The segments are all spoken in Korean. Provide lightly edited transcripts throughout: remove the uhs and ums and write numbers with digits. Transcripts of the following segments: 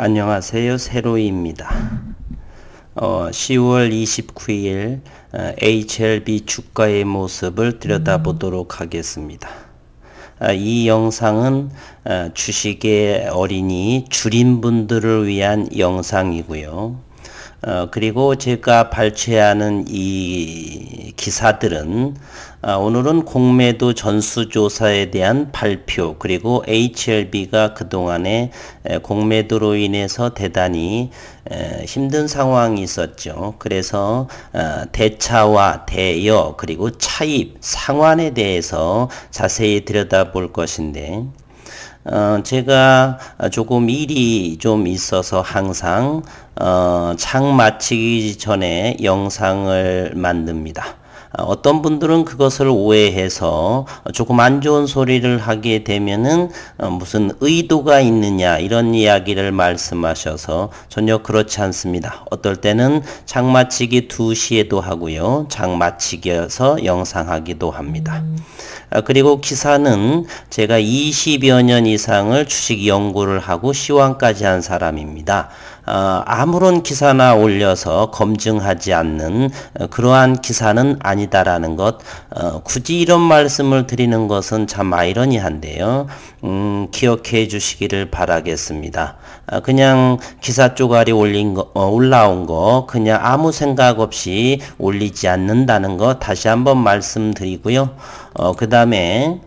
안녕하세요. 세로이입니다. 10월 29일 HLB 주가의 모습을 들여다보도록 하겠습니다. 이 영상은 주식의 어린이 줄임분들을 위한 영상이고요. 그리고 제가 발췌하는 이 기사들은 오늘은 공매도 전수조사에 대한 발표, 그리고 HLB가 그동안에 공매도로 인해서 대단히 힘든 상황이 있었죠. 그래서 대차와 대여, 그리고 차입, 상환에 대해서 자세히 들여다볼 것인데, 제가 조금 일이 좀 있어서 항상 장 마치기 전에 영상을 만듭니다. 어떤 분들은 그것을 오해해서 조금 안 좋은 소리를 하게 되면은 무슨 의도가 있느냐 이런 이야기를 말씀하셔서 전혀 그렇지 않습니다. 어떨 때는 장 마치기 2시에도 하고요. 장 마치기여서 영상하기도 합니다. 그리고 기사는 제가 20여 년 이상을 주식 연구를 하고 시황까지 한 사람입니다. 아무런 기사나 올려서 검증하지 않는 그러한 기사는 아니다라는 것, 굳이 이런 말씀을 드리는 것은 참 아이러니한데요. 기억해 주시기를 바라겠습니다. 그냥 기사 쪼가리 올라온 거 그냥 아무 생각 없이 올리지 않는다는 것 다시 한번 말씀드리고요. 그 다음에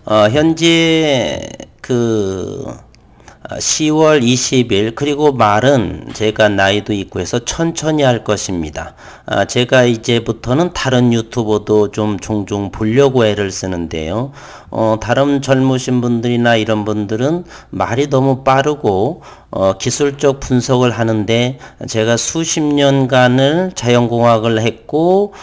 현재 10월 20일 그리고 말은 제가 나이도 있고 해서 천천히 할 것입니다. 제가 이제부터는 다른 유튜버도 좀 종종 보려고 애를 쓰는데요. 다른 젊으신 분들이나 이런 분들은 말이 너무 빠르고 기술적 분석을 하는데, 제가 수십 년간을 자연공학을 했고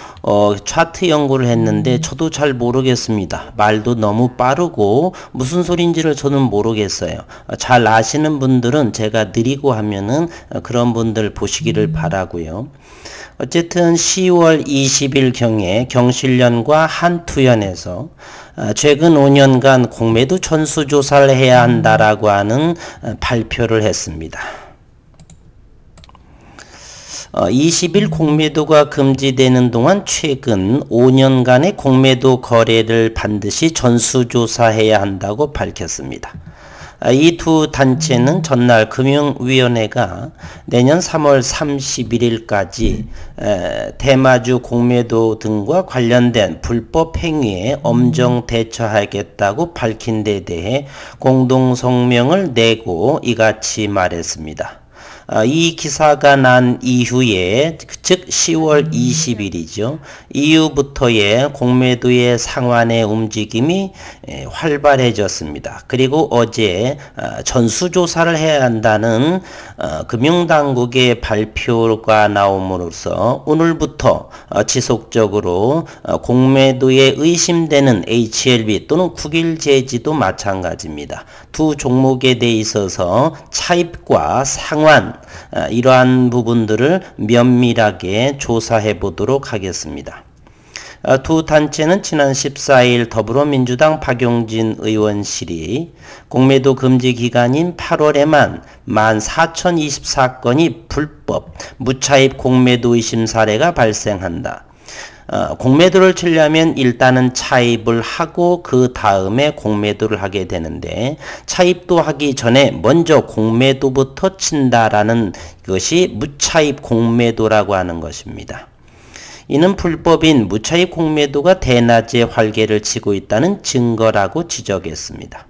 차트 연구를 했는데 저도 잘 모르겠습니다. 말도 너무 빠르고 무슨 소린지를 저는 모르겠어요. 잘 아시는 분들은 제가 느리고 하면은 그런 분들 보시기를 바라고요. 어쨌든 10월 20일 경에 경실련과 한투연에서 최근 5년간 공매도 전수조사를 해야 한다라고 하는 발표를 했습니다. 20일 공매도가 금지되는 동안 최근 5년간의 공매도 거래를 반드시 전수조사해야 한다고 밝혔습니다. 이 두 단체는 전날 금융위원회가 내년 3월 31일까지 대마주 공매도 등과 관련된 불법 행위에 엄정 대처하겠다고 밝힌 데 대해 공동성명을 내고 이같이 말했습니다. 이 기사가 난 이후에, 즉 10월 20일이죠. 이후부터의 공매도의 상환의 움직임이 활발해졌습니다. 그리고 어제 전수조사를 해야 한다는 금융당국의 발표가 나옴으로써 오늘부터 지속적으로 공매도에 의심되는 HLB 또는 국일제지도 마찬가지입니다. 두 종목에 대해 있어서 차입과 상환, 이러한 부분들을 면밀하게 조사해 보도록 하겠습니다. 두 단체는 지난 14일 더불어민주당 박용진 의원실이 공매도 금지 기간인 8월에만 14,024건이 불법 무차입 공매도 의심 사례가 발생한다. 공매도를 치려면 일단은 차입을 하고 그 다음에 공매도를 하게 되는데, 차입도 하기 전에 먼저 공매도부터 친다라는 것이 무차입 공매도라고 하는 것입니다. 이는 불법인 무차입 공매도가 대낮에 활개를 치고 있다는 증거라고 지적했습니다.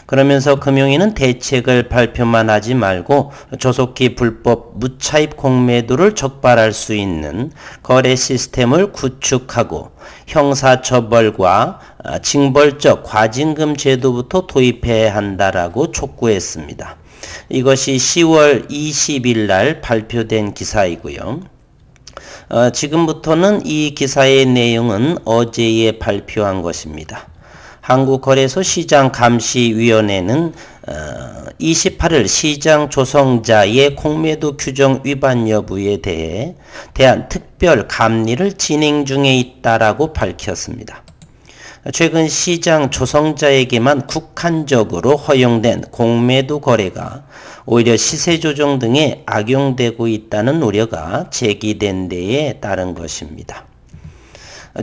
그러면서 금융위는 대책을 발표만 하지 말고 조속히 불법 무차입 공매도를 적발할 수 있는 거래 시스템을 구축하고 형사처벌과 징벌적 과징금 제도부터 도입해야 한다라고 촉구했습니다. 이것이 10월 20일 날 발표된 기사이고요. 지금부터는 이 기사의 내용은 어제에 발표한 것입니다. 한국거래소 시장감시위원회는 28일 시장 조성자의 공매도 규정 위반 여부에 대한 특별 감리를 진행 중에 있다라고 밝혔습니다. 최근 시장 조성자에게만 국한적으로 허용된 공매도 거래가 오히려 시세 조정 등에 악용되고 있다는 우려가 제기된 데에 따른 것입니다.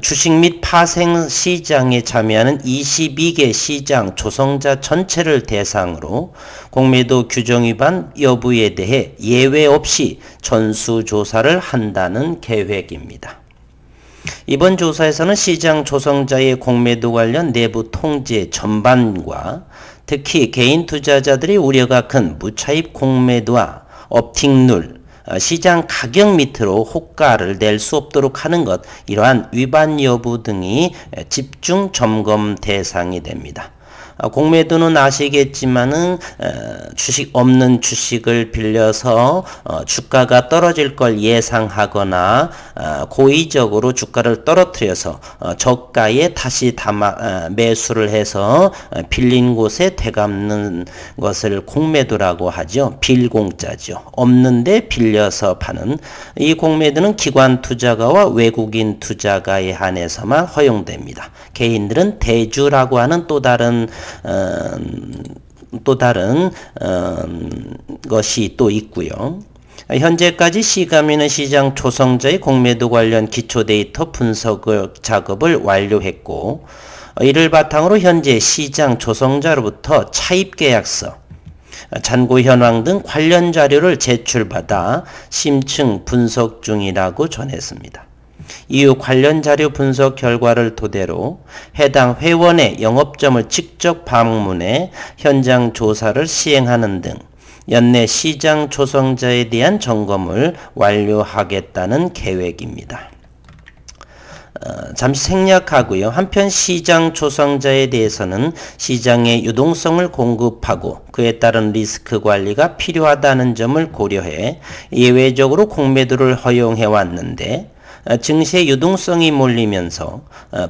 주식 및 파생 시장에 참여하는 22개 시장 조성자 전체를 대상으로 공매도 규정 위반 여부에 대해 예외 없이 전수조사를 한다는 계획입니다. 이번 조사에서는 시장 조성자의 공매도 관련 내부 통제 전반과 특히 개인 투자자들이 우려가 큰 무차입 공매도와 업팅룰, 시장 가격 밑으로 호가를 낼 수 없도록 하는 것, 이러한 위반 여부 등이 집중 점검 대상이 됩니다. 공매도는 아시겠지만은 주식 없는 주식을 빌려서 주가가 떨어질 걸 예상하거나 고의적으로 주가를 떨어뜨려서 저가에 다시 매수를 해서 빌린 곳에 되갚는 것을 공매도라고 하죠. 빌공짜죠. 없는데 빌려서 파는 이 공매도는 기관 투자가와 외국인 투자가에 한해서만 허용됩니다. 개인들은 대주라고 하는 또 다른 것이 또 있고요. 현재까지 시가미는 시장 조성자의 공매도 관련 기초 데이터 분석 작업을 완료했고, 이를 바탕으로 현재 시장 조성자로부터 차입계약서, 잔고 현황 등 관련 자료를 제출받아 심층 분석 중이라고 전했습니다. 이후 관련 자료 분석 결과를 토대로 해당 회원의 영업점을 직접 방문해 현장 조사를 시행하는 등 연내 시장 조성자에 대한 점검을 완료하겠다는 계획입니다. 잠시 생략하고요. 한편 시장 조성자에 대해서는 시장의 유동성을 공급하고 그에 따른 리스크 관리가 필요하다는 점을 고려해 예외적으로 공매도를 허용해 왔는데, 증시의 유동성이 몰리면서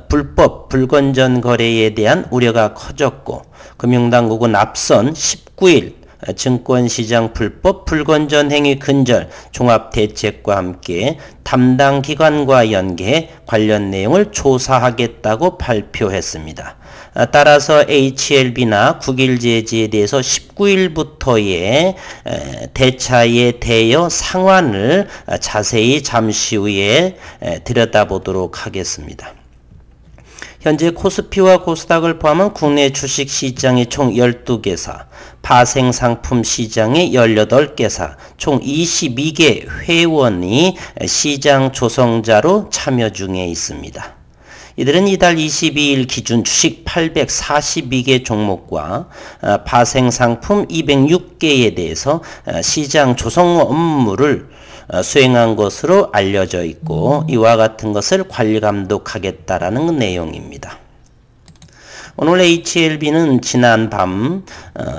불법 불건전 거래에 대한 우려가 커졌고, 금융당국은 앞선 19일 증권시장 불법 불건전 행위 근절 종합대책과 함께 담당 기관과 연계해 관련 내용을 조사하겠다고 발표했습니다. 따라서 HLB나 국일제지에 대해서 19일부터의 대차에 대여 상환을 자세히 잠시 후에 들여다보도록 하겠습니다. 현재 코스피와 코스닥을 포함한 국내 주식시장의 총 12개사, 파생상품 시장의 18개사, 총 22개 회원이 시장 조성자로 참여 중에 있습니다. 이들은 이달 22일 기준 주식 842개 종목과 파생상품 206개에 대해서 시장 조성 업무를 수행한 것으로 알려져 있고, 이와 같은 것을 관리 감독하겠다라는 내용입니다. 오늘 HLB는 지난 밤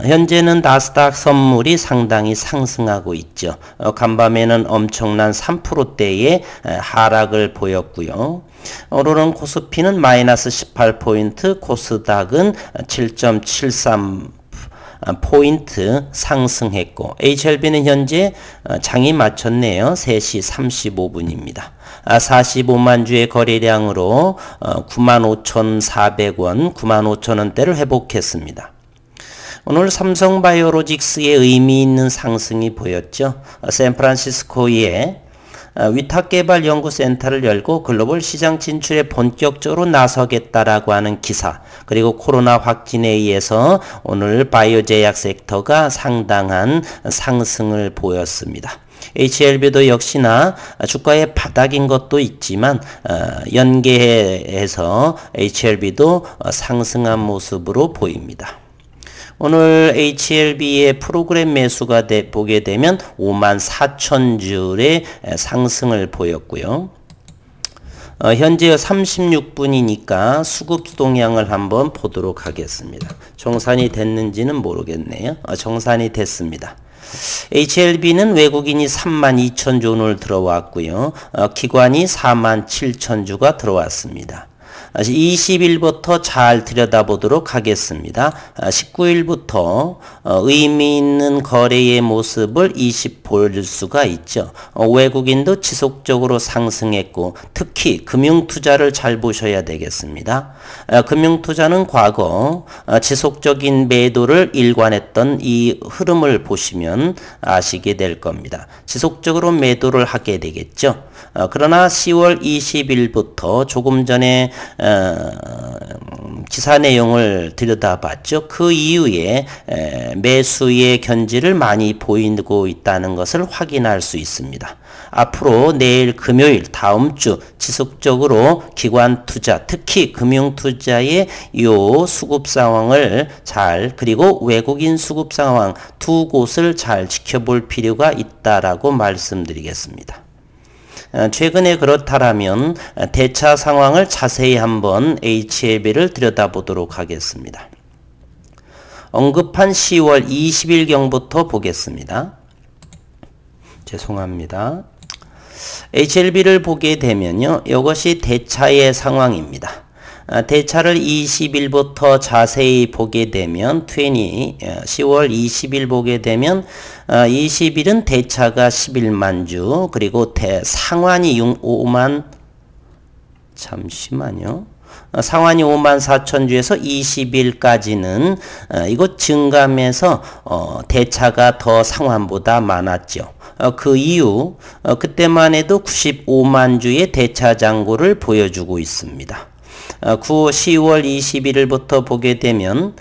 현재는 나스닥 선물이 상당히 상승하고 있죠. 간밤에는 엄청난 3%대의 하락을 보였고요. 오늘은 코스피는 마이너스 18포인트, 코스닥은 7.73포인트 상승했고, HLB는 현재 장이 마쳤네요. 3시 35분입니다. 45만 주의 거래량으로 95,400원, 95,000원대를 회복했습니다. 오늘 삼성바이오로직스의 의미 있는 상승이 보였죠. 샌프란시스코에 위탁개발연구센터를 열고 글로벌 시장 진출에 본격적으로 나서겠다라고 하는 기사, 그리고 코로나 확진에 의해서 오늘 바이오 제약 섹터가 상당한 상승을 보였습니다. HLB도 역시나 주가의 바닥인 것도 있지만 연계해서 HLB도 상승한 모습으로 보입니다. 오늘 HLB의 프로그램 매수가 보게 되면 54,000주의 상승을 보였고요. 현재 36분이니까 수급 동향을 한번 보도록 하겠습니다. 정산이 됐는지는 모르겠네요. 정산이 됐습니다. HLB는 외국인이 32,000주 오늘 들어왔고요. 기관이 47,000주가 들어왔습니다. 20일부터 잘 들여다보도록 하겠습니다. 19일부터 의미 있는 거래의 모습을 볼 수가 있죠. 외국인도 지속적으로 상승했고 특히 금융투자를 잘 보셔야 되겠습니다. 금융투자는 과거 지속적인 매도를 일관했던 이 흐름을 보시면 아시게 될 겁니다. 지속적으로 매도를 하게 되겠죠. 그러나 10월 20일부터 조금 전에 기사 내용을 들여다봤죠. 그 이후에 매수의 견지를 많이 보이고 있다는 것을 확인할 수 있습니다. 앞으로 내일 금요일 다음 주 지속적으로 기관 투자, 특히 금융 투자의 요 수급 상황을 그리고 외국인 수급 상황 두 곳을 잘 지켜볼 필요가 있다라고 말씀드리겠습니다. 최근에 그렇다라면 대차 상황을 자세히 한번 HLB를 들여다보도록 하겠습니다. 언급한 10월 20일경부터 보겠습니다. 죄송합니다. HLB를 보게 되면요. 이것이 대차의 상황입니다. 대차를 20일부터 자세히 보게 되면 10월 20일 보게 되면 20일은 대차가 11만 주 그리고 상환이 5만 잠시만요. 상환이 5만 4천 주에서 20일까지는 이것 증감해서 대차가 더 상환보다 많았죠. 그 이후 그때만 해도 95만 주의 대차 잔고를 보여주고 있습니다. 10월 21일부터 보게 되면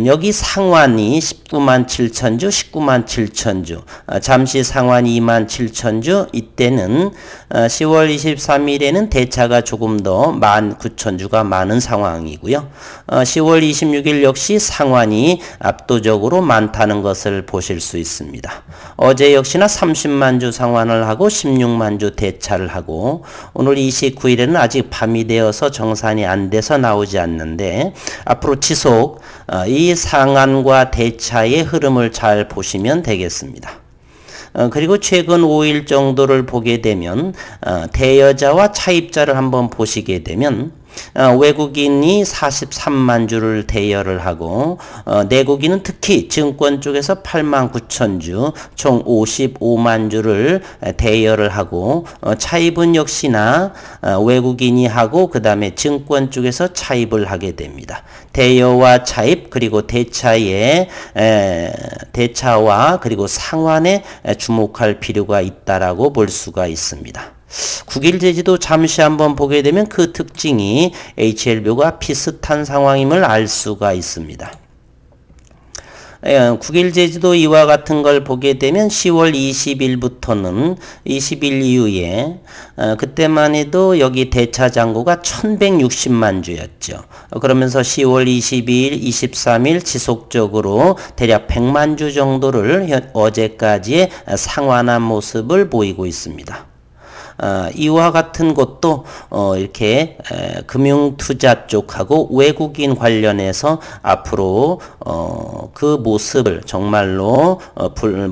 여기 상환이 19만 7천 주, 19만 7천 주, 잠시 상환이 2만 7천 주, 이때는 10월 23일에는 대차가 조금 더 1만 9천 주가 많은 상황이고요. 10월 26일 역시 상환이 압도적으로 많다는 것을 보실 수 있습니다. 어제 역시나 30만 주 상환을 하고 16만 주 대차를 하고 오늘 29일에는 아직 밤이 되어서 정산이 안 돼서 나오지 않는데 앞으로 지속 이 상환과 대차의 흐름을 잘 보시면 되겠습니다. 그리고 최근 5일 정도를 보게 되면 대여자와 차입자를 한번 보시게 되면 외국인이 43만 주를 대여를 하고 내국인은 특히 증권 쪽에서 8만 9천 주, 총 55만 주를 대여를 하고 차입은 역시나 외국인이 하고 그 다음에 증권 쪽에서 차입을 하게 됩니다. 대여와 차입 그리고 대차와 그리고 상환에 주목할 필요가 있다라고 볼 수가 있습니다. 9일 제지도 잠시 한번 보게 되면 그 특징이 HLB와 비슷한 상황임을 알 수가 있습니다. 9일 제지도 이와 같은 걸 보게 되면 10월 20일부터는 20일 이후에 그때만 해도 여기 대차 잔고가 1160만 주였죠. 그러면서 10월 22일, 23일 지속적으로 대략 100만 주 정도를 어제까지의 상환한 모습을 보이고 있습니다. 이와 같은 것도 이렇게 금융투자 쪽하고 외국인 관련해서 앞으로 그 모습을 정말로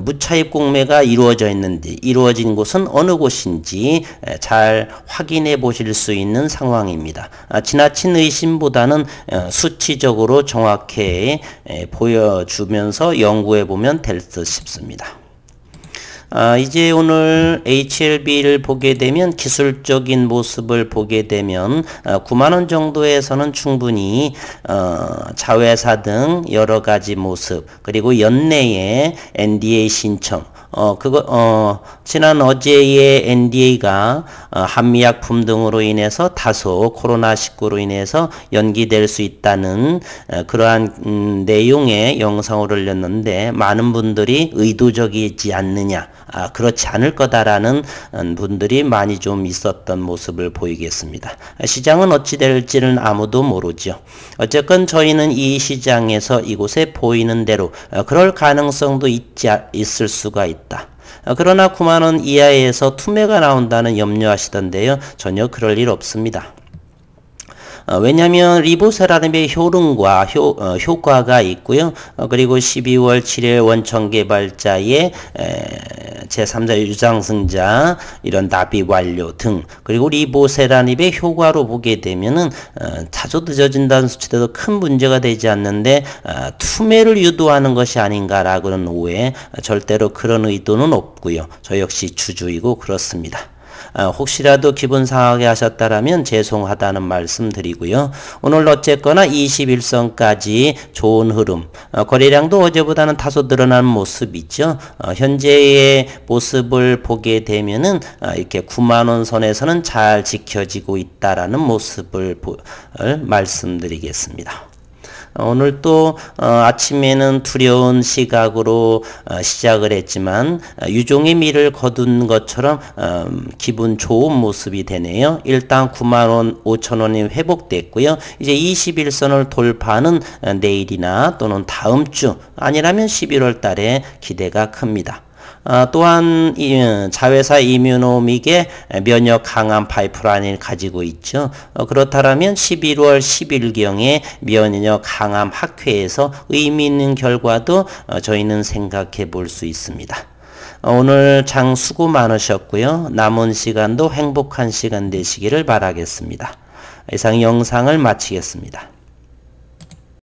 무차입 공매가 이루어져 있는지 이루어진 곳은 어느 곳인지 잘 확인해 보실 수 있는 상황입니다. 지나친 의심보다는 수치적으로 정확히 보여주면서 연구해 보면 될 듯 싶습니다. 이제 오늘 HLB를 보게 되면 기술적인 모습을 보게 되면 9만원 정도에서는 충분히 자회사 등 여러가지 모습 그리고 연내에 NDA 신청 지난 어제의 NDA가 한미약품 등으로 인해서 다소 코로나19로 인해서 연기될 수 있다는 그러한 내용의 영상을 올렸는데 많은 분들이 의도적이지 않느냐 그렇지 않을 거다라는 분들이 많이 좀 있었던 모습을 보이겠습니다. 시장은 어찌 될지는 아무도 모르죠. 어쨌건 저희는 이 시장에서 이곳에 보이는 대로 그럴 가능성도 있을 수가 있다. 그러나 9만원 이하에서 투매가 나온다는 염려하시던데요. 전혀 그럴 일 없습니다. 왜냐하면 리보세라핌의 효능과 효과가 있고요. 그리고 12월 7일 원천개발자의 제3자 유상승자 이런 납입 완료 등 그리고 리보세라핌의 효과로 보게 되면은 자주 늦어진다는 수치도 큰 문제가 되지 않는데 투매를 유도하는 것이 아닌가라고는 오해, 절대로 그런 의도는 없고요. 저 역시 주주이고 그렇습니다. 혹시라도 기분 상하게 하셨다라면 죄송하다는 말씀 드리고요. 오늘 어쨌거나 21선까지 좋은 흐름, 거래량도 어제보다는 다소 늘어난 모습이죠. 현재의 모습을 보게 되면은 이렇게 9만원 선에서는 잘 지켜지고 있다라는 모습을 말씀드리겠습니다. 오늘 또 아침에는 두려운 시각으로 시작을 했지만 유종의 미를 거둔 것처럼 기분 좋은 모습이 되네요. 일단 9만 5천 원이 회복됐고요. 이제 21선을 돌파하는 내일이나 또는 다음 주 아니라면 11월 달에 기대가 큽니다. 또한 자회사 이뮤노믹의 면역 강한 파이프라인을 가지고 있죠. 그렇다면 11월 10일경에 면역 강함 학회에서 의미 있는 결과도 저희는 생각해 볼 수 있습니다. 오늘 장 수고 많으셨고요. 남은 시간도 행복한 시간 되시기를 바라겠습니다. 이상 영상을 마치겠습니다.